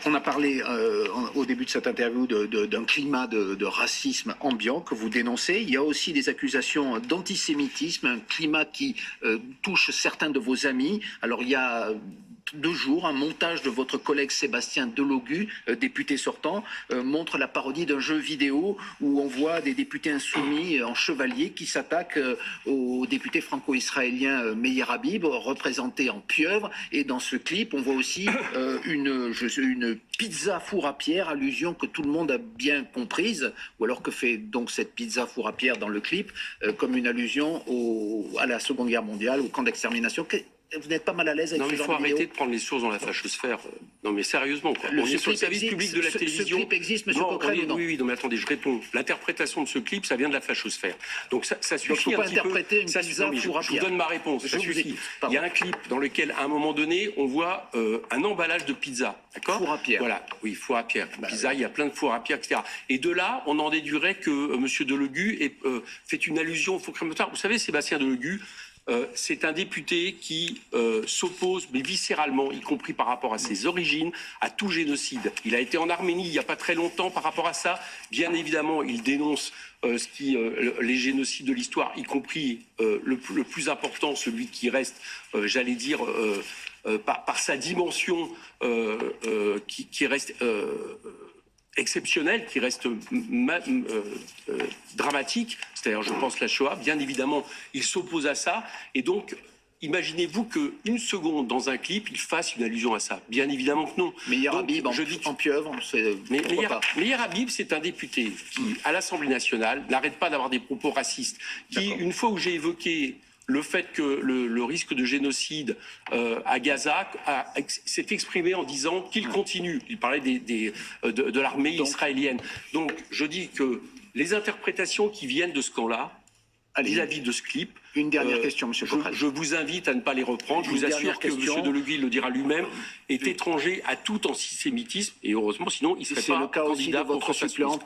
On a parlé au début de cette interview d'un climat de racisme ambiant que vous dénoncez. Il y a aussi des accusations d'antisémitisme, un climat qui touche certains de vos amis. Alors il y a 2 jours, un montage de votre collègue Sébastien Delogu, député sortant, montre la parodie d'un jeu vidéo où on voit des députés insoumis en chevalier qui s'attaquent au député franco-israélien Meir Habib, représenté en pieuvre. Et dans ce clip, on voit aussi une pizza four à pierre, allusion que tout le monde a bien comprise, ou alors que fait donc cette pizza four à pierre dans le clip, comme une allusion à la Seconde Guerre mondiale, au camp d'extermination. Vous n'êtes pas mal à l'aise avec ce genre de vidéo? Non, mais il faut arrêter de prendre les sources dans la fachosphère. Non, mais sérieusement, quoi. On est sur le service public de la télévision. Ce clip existe, monsieur Coquerel, ou non? Oui, non, mais attendez, je réponds. L'interprétation de ce clip, ça vient de la fachosphère. Donc ça suffit donc, un petit peu. Je vous donne ma réponse. Ça suffit. Il y a un clip dans lequel, à un moment donné, on voit un emballage de pizza. D'accord? Four à pierre. Voilà. Oui, four à pierre. Pizza, il y a plein de fours à pierre, etc. Et de là, on en déduirait que monsieur Delogu fait une allusion au faux crématoire. Vous savez, Sébastien Delogu, c'est un député qui s'oppose, mais viscéralement, y compris par rapport à ses origines, à tout génocide. Il a été en Arménie il n'y a pas très longtemps par rapport à ça. Bien évidemment, il dénonce les génocides de l'histoire, y compris le plus important, celui qui reste, j'allais dire, par sa dimension qui reste exceptionnel, qui reste dramatique, c'est-à-dire je pense la Shoah, bien évidemment il s'oppose à ça, et donc imaginez-vous qu'une seconde dans un clip il fasse une allusion à ça, bien évidemment que non. Meir Habib en pieuvre, Meir Habib, c'est un député qui, à l'Assemblée nationale, n'arrête pas d'avoir des propos racistes, qui, une fois où j'ai évoqué le fait que le risque de génocide à Gaza s'est exprimé en disant qu'il continue. Il parlait de l'armée israélienne. Donc je dis que les interprétations qui viennent de ce camp-là, vis-à-vis de ce clip, une dernière question, monsieur Coquerel. Je vous invite à ne pas les reprendre. Je vous assure que M. Delogu le dira lui-même, est étranger à tout antisémitisme, et heureusement, sinon il ne serait pas candidat pour François Asselineau.